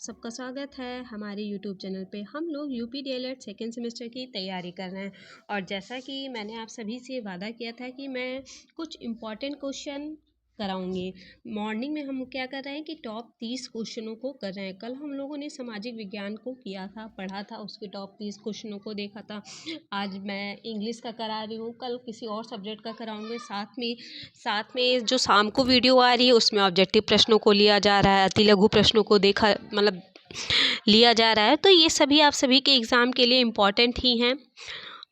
सबका स्वागत है हमारे YouTube चैनल पे। हम लोग यूपी डीएलएड सेकेंड सेमेस्टर की तैयारी कर रहे हैं और जैसा कि मैंने आप सभी से वादा किया था कि मैं कुछ इम्पॉर्टेंट क्वेश्चन कराऊंगी। मॉर्निंग में हम क्या कर रहे हैं कि टॉप 30 क्वेश्चनों को कर रहे हैं। कल हम लोगों ने सामाजिक विज्ञान को किया था, पढ़ा था, उसके टॉप 30 क्वेश्चनों को देखा था। आज मैं इंग्लिश का करा रही हूँ, कल किसी और सब्जेक्ट का कराऊंगी। साथ में जो शाम को वीडियो आ रही है उसमें ऑब्जेक्टिव प्रश्नों को लिया जा रहा है, अति लघु प्रश्नों को लिया जा रहा है। तो ये सभी आप सभी के एग्ज़ाम के लिए इम्पॉर्टेंट ही हैं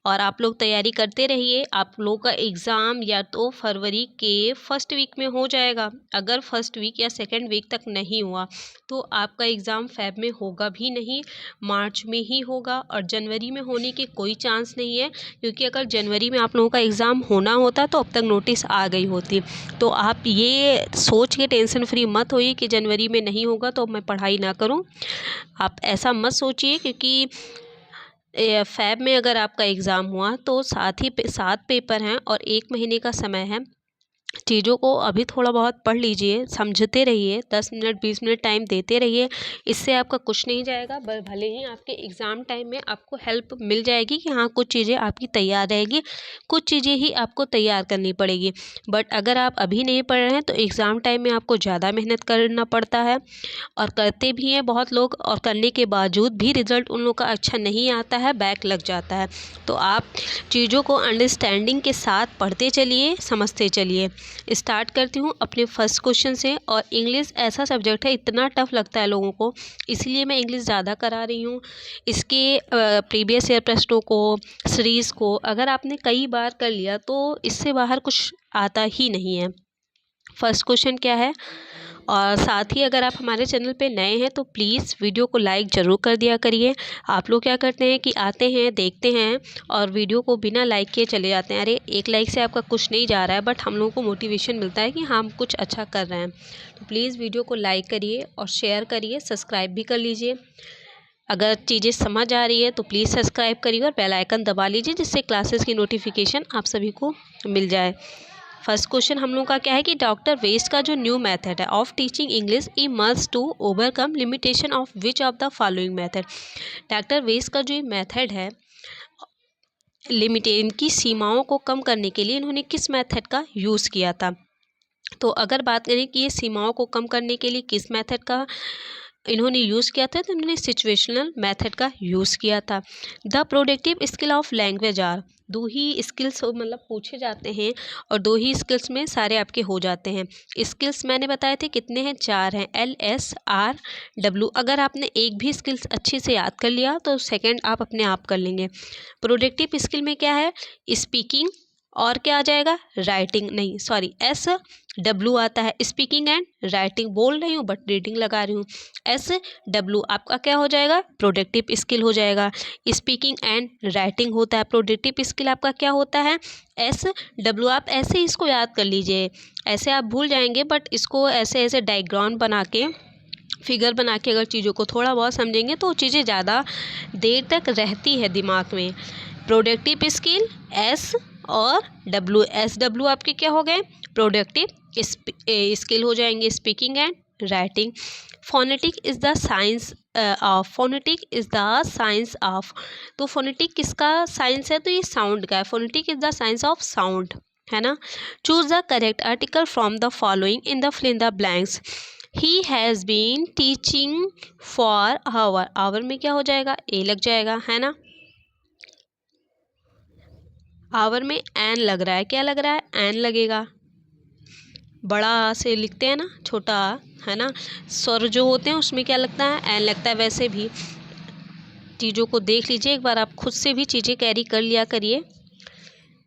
और आप लोग तैयारी करते रहिए। आप लोगों का एग्ज़ाम या तो फरवरी के फर्स्ट वीक में हो जाएगा। अगर फर्स्ट वीक या सेकंड वीक तक नहीं हुआ तो आपका एग्ज़ाम फेब में होगा भी नहीं, मार्च में ही होगा और जनवरी में होने की कोई चांस नहीं है, क्योंकि अगर जनवरी में आप लोगों का एग्ज़ाम होना होता तो अब तक नोटिस आ गई होती। तो आप ये सोच के टेंशन फ्री मत होइए कि जनवरी में नहीं होगा तो मैं पढ़ाई ना करूं। आप ऐसा मत सोचिए, क्योंकि फैब में अगर आपका एग्ज़ाम हुआ तो 7 पेपर हैं और 1 महीने का समय है। चीज़ों को अभी थोड़ा बहुत पढ़ लीजिए, समझते रहिए, 10 मिनट 20 मिनट टाइम देते रहिए। इससे आपका कुछ नहीं जाएगा, भले ही आपके एग्ज़ाम टाइम में आपको हेल्प मिल जाएगी कि हाँ कुछ चीज़ें आपकी तैयार रहेगी, कुछ चीज़ें ही आपको तैयार करनी पड़ेगी। बट अगर आप अभी नहीं पढ़ रहे हैं तो एग्ज़ाम टाइम में आपको ज़्यादा मेहनत करना पड़ता है और करते भी हैं बहुत लोग, और करने के बावजूद भी रिज़ल्ट उन लोग का अच्छा नहीं आता है, बैक लग जाता है। तो आप चीज़ों को अंडरस्टैंडिंग के साथ पढ़ते चलिए, समझते चलिए। स्टार्ट करती हूँ अपने फर्स्ट क्वेश्चन से। और इंग्लिश ऐसा सब्जेक्ट है, इतना टफ लगता है लोगों को, इसलिए मैं इंग्लिश ज़्यादा करा रही हूँ। इसके प्रीवियस ईयर प्रश्नों को, सीरीज़ को अगर आपने कई बार कर लिया तो इससे बाहर कुछ आता ही नहीं है। फर्स्ट क्वेश्चन क्या है, और साथ ही अगर आप हमारे चैनल पे नए हैं तो प्लीज़ वीडियो को लाइक ज़रूर कर दिया करिए। आप लोग क्या करते हैं कि आते हैं, देखते हैं और वीडियो को बिना लाइक किए चले जाते हैं। अरे एक लाइक से आपका कुछ नहीं जा रहा है, बट हम लोगों को मोटिवेशन मिलता है कि हम कुछ अच्छा कर रहे हैं। तो प्लीज़ वीडियो को लाइक करिए और शेयर करिए, सब्सक्राइब भी कर लीजिए। अगर चीज़ें समझ आ रही है तो प्लीज़ सब्सक्राइब करिए और बेल आइकन दबा लीजिए, जिससे क्लासेस की नोटिफिकेशन आप सभी को मिल जाए। फर्स्ट क्वेश्चन हम लोग का क्या है कि डॉक्टर वेस्ट का जो न्यू मेथड है of teaching English E must to overcome limitation of which of the following method. Doctor West का जो मेथड है, इनकी सीमाओं को कम करने के लिए इन्होंने किस मेथड का यूज़ किया था। तो अगर बात करें कि ये सीमाओं को कम करने के लिए किस मेथड का इन्होंने यूज़ किया था, तो इन्होंने सिचुएशनल मेथड का यूज़ किया था। The productive skill of language are, दो ही स्किल्स पूछे जाते हैं और दो ही स्किल्स में सारे आपके हो जाते हैं। स्किल्स मैंने बताए थे कितने हैं, 4 हैं, LSRW। अगर आपने एक भी स्किल्स अच्छे से याद कर लिया तो सेकेंड आप अपने आप कर लेंगे। प्रोडक्टिव स्किल में क्या है, स्पीकिंग और क्या आ जाएगा, राइटिंग, नहीं सॉरी SW आता है, स्पीकिंग एंड राइटिंग। बोल रही हूँ बट रीडिंग लगा रही हूँ। SW आपका क्या हो जाएगा, प्रोडक्टिव स्किल हो जाएगा। स्पीकिंग एंड राइटिंग होता है, प्रोडक्टिव स्किल आपका क्या होता है, SW। आप ऐसे ही इसको याद कर लीजिए, ऐसे आप भूल जाएंगे, बट इसको ऐसे ऐसे डायग्राम बना के, फिगर बना के अगर चीज़ों को थोड़ा बहुत समझेंगे तो चीज़ें ज़्यादा देर तक रहती है दिमाग में। प्रोडक्टिव स्किल S और SW आपके क्या हो गए, प्रोडक्टिव स्किल हो जाएंगे, speaking and writing. Phonetic is the science of, phonetic is the science of, तो फोनेटिक किसका साइंस है, तो ये साउंड का है। Phonetic is the science of sound, है ना। Choose the correct article from the following in the fill in the blanks. He has been teaching for hour, hour में क्या हो जाएगा, ए लग जाएगा, है ना। आवर में एन लग रहा है, क्या लग रहा है, एन लगेगा। बड़ा से लिखते हैं ना, छोटा, है ना। स्वर जो होते हैं उसमें क्या लगता है, एन लगता है। वैसे भी चीज़ों को देख लीजिए एक बार, आप खुद से भी चीज़ें कैरी कर लिया करिए।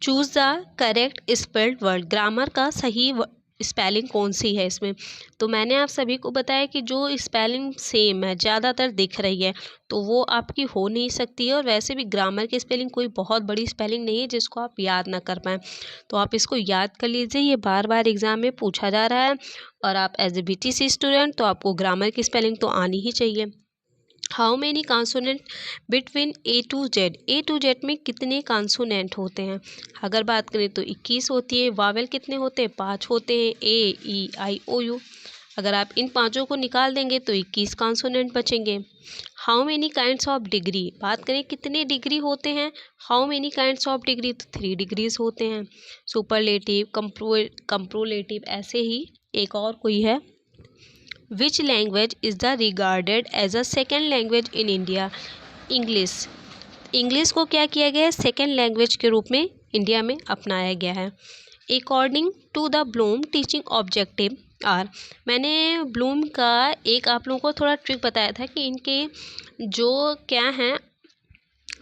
Choose the correct spelled word, grammar का सही स्पेलिंग कौन सी है इसमें। तो मैंने आप सभी को बताया कि जो स्पेलिंग सेम है, ज़्यादातर दिख रही है, तो वो आपकी हो नहीं सकती है। और वैसे भी ग्रामर की स्पेलिंग कोई बहुत बड़ी स्पेलिंग नहीं है जिसको आप याद ना कर पाएँ, तो आप इसको याद कर लीजिए। ये बार बार एग्ज़ाम में पूछा जा रहा है और आप एज ए BTC स्टूडेंट तो आपको ग्रामर की स्पेलिंग तो आनी ही चाहिए। How many consonant between A to Z, A to Z में कितने कॉन्सोनेंट होते हैं। अगर बात करें तो 21 होती है। वावेल कितने होते हैं, 5 होते हैं, A E I O U। अगर आप इन पांचों को निकाल देंगे तो 21 कॉन्सोनेंट बचेंगे। How many kinds of degree, बात करें कितने डिग्री होते हैं, how many kinds of degree, तो 3 डिग्रीज होते हैं। सुपरलेटिव, कंप्रोलेटिव, ऐसे ही एक और कोई है। Which language is the regarded as a second language in India, English. English को क्या किया गया है, सेकेंड लैंग्वेज के रूप में इंडिया में अपनाया गया है। According to the Bloom teaching objective are, मैंने ब्लूम का एक आप लोगों को थोड़ा ट्रिक बताया था कि इनके जो क्या हैं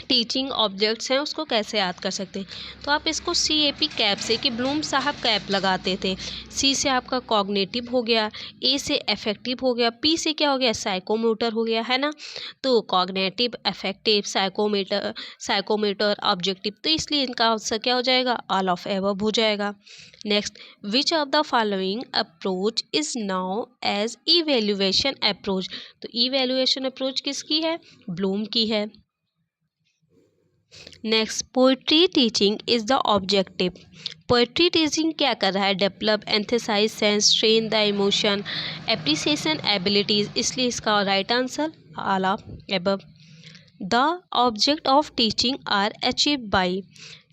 टीचिंग ऑब्जेक्ट्स हैं उसको कैसे याद कर सकते हैं। तो आप इसको CAP कैप से, कि ब्लूम साहब कैप लगाते थे। C से आपका कॉग्निटिव हो गया, A से अफेक्टिव हो गया, P से क्या हो गया, साइकोमोटर हो गया, है ना। तो कॉग्निटिव, अफेक्टिव, साइकोमोटर, ऑब्जेक्टिव, तो इसलिए इनका आंसर क्या हो जाएगा, ऑल ऑफ एबव हो जाएगा। Next, which of the following approach is now as evaluation approach, तो इवेल्युएशन अप्रोच किसकी है, ब्लूम की है। Next, poetry teaching is the objective, poetry teaching क्या कर रहा है, डेवलप, एंथेसाइज sense, train the emotion, appreciation abilities, इसलिए इसका right answer all of above. The object of teaching are achieved by,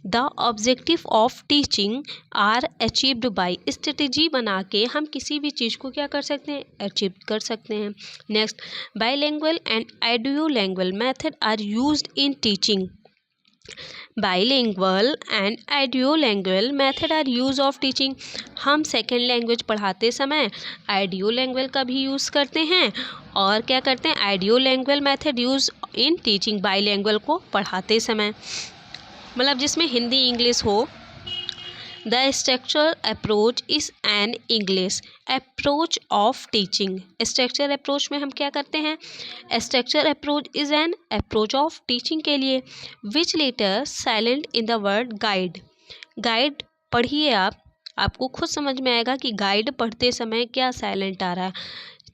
the objective of teaching are achieved by, strategy बना के हम किसी भी चीज़ को क्या कर सकते हैं, अचीव कर सकते हैं। Next, bilingual and audiolingual method are used in teaching, bilingual and audiolingual method are use of teaching, हम सेकेंड लैंग्वेज पढ़ाते समय आइडियोलैंग्वेज का भी यूज़ करते हैं और क्या करते हैं, audiolingual method use in teaching, bilingual को पढ़ाते समय, मतलब जिसमें हिंदी इंग्लिश हो। The structure approach is an English approach of teaching, structure approach में हम क्या करते हैं, structure approach is an approach of teaching के लिए। Which letter silent in the word guide, guide पढ़िए आप, आपको खुद समझ में आएगा कि गाइड पढ़ते समय क्या साइलेंट आ रहा है,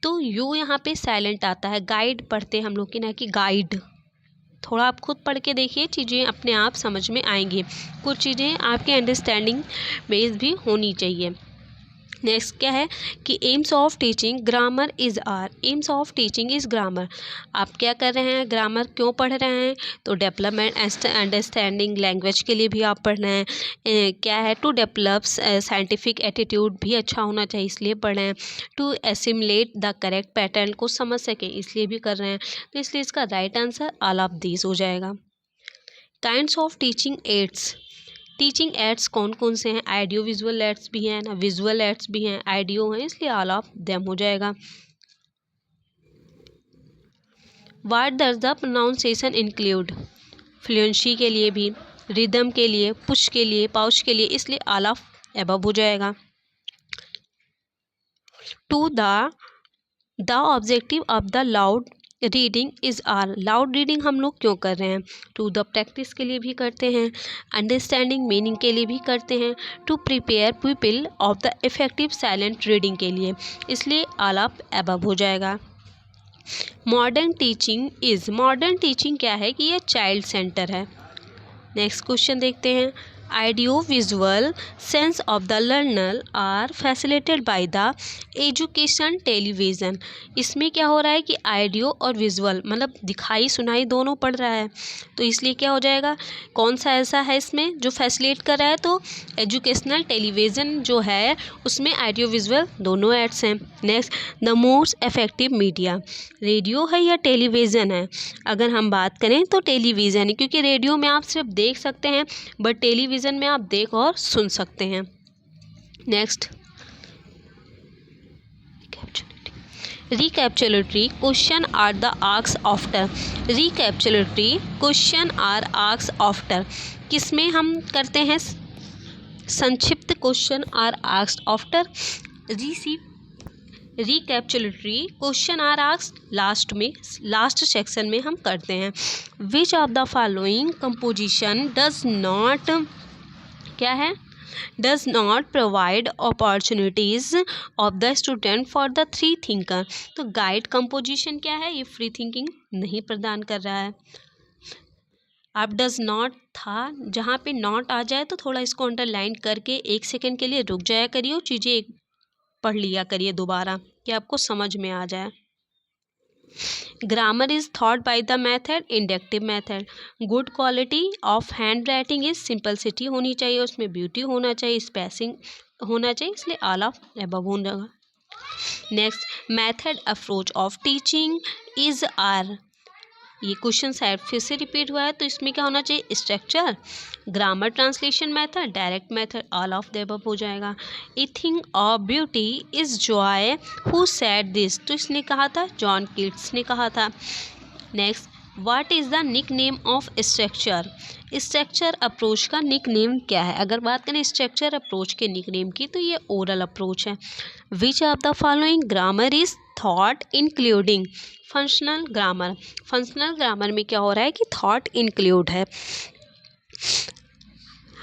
तो यू यहाँ पे साइलेंट आता है, गाइड पढ़ते हम लोग की ना कि गाइड। थोड़ा आप खुद पढ़ के देखिए, चीज़ें अपने आप समझ में आएंगी, कुछ चीज़ें आपके अंडरस्टैंडिंग बेस्ड भी होनी चाहिए। नेक्स्ट क्या है कि aims of teaching grammar is are, aims of teaching is grammar, आप क्या कर रहे हैं, ग्रामर क्यों पढ़ रहे हैं, तो डेवलपमेंट अंडरस्टैंडिंग लैंग्वेज के लिए भी आप पढ़ रहे हैं, क्या है, टू डेवलप साइंटिफिक एटीट्यूड भी अच्छा होना चाहिए इसलिए पढ़ रहे हैं, to assimilate the correct pattern को समझ सकें इसलिए भी कर रहे हैं, तो इसलिए इसका right answer all of these हो जाएगा। Kinds of teaching ads, teaching ads कौन कौन से हैं, आइडियो विजुअल एड्स भी हैं ना, विजुअल एड्स भी हैं, आइडियो हैं, इसलिए ऑल ऑफ देम हो जाएगा। What does the pronunciation include, fluency के लिए भी, रिदम के लिए, पुश के लिए, पाउच के लिए, इसलिए ऑल ऑफ अबव हो जाएगा। To the objective of the loud reading is are, loud reading हम लोग क्यों कर रहे हैं, टू द प्रैक्टिस के लिए भी करते हैं, अंडरस्टैंडिंग मीनिंग के लिए भी करते हैं, to prepare people of the effective silent reading के लिए, इसलिए ऑल ऑफ अबव हो जाएगा। Modern teaching is, modern teaching क्या है कि ये चाइल्ड सेंटर है। नेक्स्ट क्वेश्चन देखते हैं, audio visual sense of the learner are facilitated by the education television, इसमें क्या हो रहा है कि आइडियो और विजुअल मतलब दिखाई सुनाई दोनों पड़ रहा है, तो इसलिए क्या हो जाएगा, कौन सा ऐसा है इसमें जो फैसिलिटेट कर रहा है, तो एजुकेशनल टेलीविज़न जो है उसमें आइडियो विजुअल दोनों एड्स हैं। Next, the most effective media, radio है या टेलीविज़न है, अगर हम बात करें तो टेलीविज़न है, क्योंकि रेडियो में आप सिर्फ देख सकते हैं बट टेलीविज़न में आप देख और सुन सकते हैं। Next, recapitulatory question are the asked after, recapitulatory question are asked after किसमें हम करते हैं, संक्षिप्त question are asked after, recapitulatory question are asked last में, लास्ट सेक्शन में हम करते हैं। Which of the following composition does not, क्या है, does not provide opportunities of the student for the free thinker, तो गाइड कंपोजिशन क्या है, ये फ्री थिंकिंग नहीं प्रदान कर रहा है। आप डज नॉट था, जहाँ पे नॉट आ जाए तो थोड़ा इसको अंडरलाइन करके 1 सेकेंड के लिए रुक जाया करिए और चीज़ें पढ़ लिया करिए दोबारा। कि आपको समझ में आ जाए। Grammar is thought by the method inductive method. Good quality of hand writing is simplicity होनी चाहिए, उसमें ब्यूटी होना चाहिए, स्पेसिंग होना चाहिए, इसलिए ऑल ऑफ अबव होगा। Next, method approach of teaching is are. ये क्वेश्चन शायद फिर से रिपीट हुआ है, तो इसमें क्या होना चाहिए, structure, grammar, translation method, direct method, all of the above हो जाएगा। A thing of beauty is joy, who said this, तो इसने कहा था, जॉन कीट्स ने कहा था। Next, what is the nickname of structure. Structure approach का निक नेम क्या है। अगर बात करें स्ट्रक्चर अप्रोच के निक नेम की, तो ये ओरल अप्रोच है। विच of the following grammar is thought including functional grammar. Functional grammar में क्या हो रहा है कि थॉट इंक्लूड है।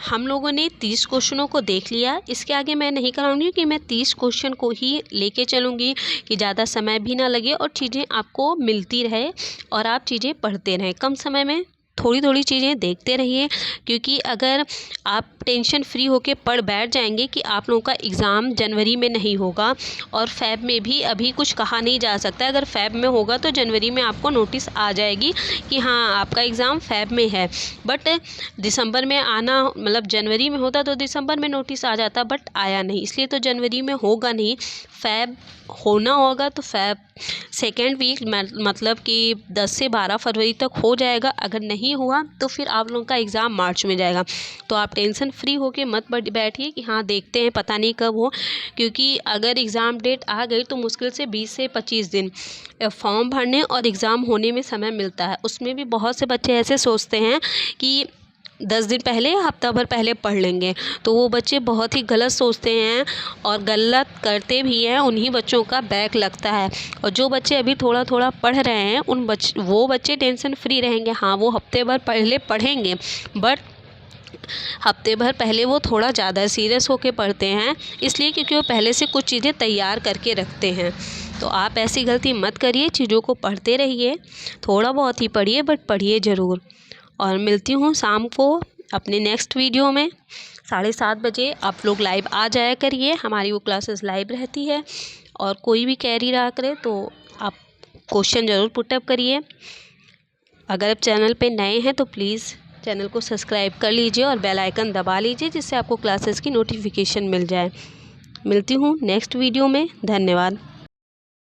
हम लोगों ने 30 क्वेश्चनों को देख लिया। इसके आगे मैं नहीं कराऊंगी कि मैं 30 क्वेश्चन को ही लेके चलूँगी कि ज़्यादा समय भी ना लगे और चीज़ें आपको मिलती रहे और आप चीज़ें पढ़ते रहें। कम समय में थोड़ी थोड़ी चीज़ें देखते रहिए, क्योंकि अगर आप टेंशन फ्री होके पढ़ बैठ जाएंगे कि आप लोगों का एग्ज़ाम जनवरी में नहीं होगा और फ़ेब में भी अभी कुछ कहा नहीं जा सकता। अगर फ़ेब में होगा तो जनवरी में आपको नोटिस आ जाएगी कि हाँ आपका एग्ज़ाम फ़ेब में है, बट दिसंबर में आना, मतलब जनवरी में होता तो दिसंबर में नोटिस आ जाता, बट आया नहीं, इसलिए तो जनवरी में होगा नहीं। फ़ेब होना होगा तो फ़ेब सेकेंड वीक, मतलब कि 10 से 12 फरवरी तक हो जाएगा। अगर नहीं हुआ तो फिर आप लोगों का एग्ज़ाम मार्च में जाएगा। तो आप टेंशन फ्री होके मत बैठिए कि हाँ देखते हैं पता नहीं कब हो, क्योंकि अगर एग्ज़ाम डेट आ गई तो मुश्किल से 20 से 25 दिन फॉर्म भरने और एग्ज़ाम होने में समय मिलता है। उसमें भी बहुत से बच्चे ऐसे सोचते हैं कि 10 दिन पहले, हफ्ता भर पहले पढ़ लेंगे, तो वो बच्चे बहुत ही गलत सोचते हैं और गलत करते भी हैं। उन्हीं बच्चों का बैक लगता है। और जो बच्चे अभी थोड़ा थोड़ा पढ़ रहे हैं वो बच्चे टेंशन फ्री रहेंगे। हाँ वो हफ्ते भर पहले पढ़ेंगे, बट हफ्ते भर पहले वो थोड़ा ज़्यादा सीरियस होकर पढ़ते हैं, इसलिए क्योंकि वो पहले से कुछ चीज़ें तैयार करके रखते हैं। तो आप ऐसी गलती मत करिए, चीज़ों को पढ़ते रहिए, थोड़ा बहुत ही पढ़िए बट पढ़िए ज़रूर। और मिलती हूँ शाम को अपने नेक्स्ट वीडियो में 7:30 बजे। आप लोग लाइव आ जाया करिए, हमारी वो क्लासेस लाइव रहती है। और कोई भी क्वेरी रहा करे तो आप क्वेश्चन ज़रूर पुटअप करिए। अगर आप चैनल पे नए हैं तो प्लीज़ चैनल को सब्सक्राइब कर लीजिए और बेल आइकन दबा लीजिए, जिससे आपको क्लासेस की नोटिफिकेशन मिल जाए। मिलती हूँ नेक्स्ट वीडियो में। धन्यवाद।